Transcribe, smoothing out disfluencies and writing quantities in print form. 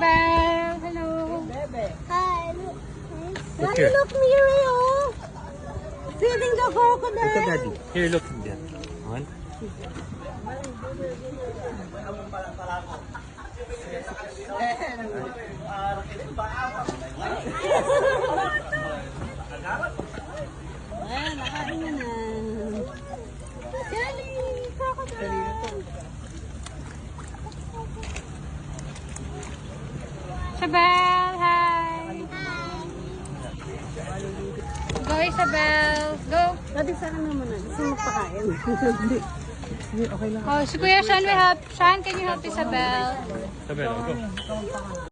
Shabelle, hello. Hi, look. Look Daddy, here. look Miri, oh. Feeding the crocodile. Look at daddy. Here, look at that. One. Ayan, nakain na na. Daddy, crocodile. Shabelle, hi. Go, Isabel. Go. Daddy, saan naman na? Gusto mo magpakain? Oh, si Kuya Sean will help. Sean, can you help Isabel? Isabel, go.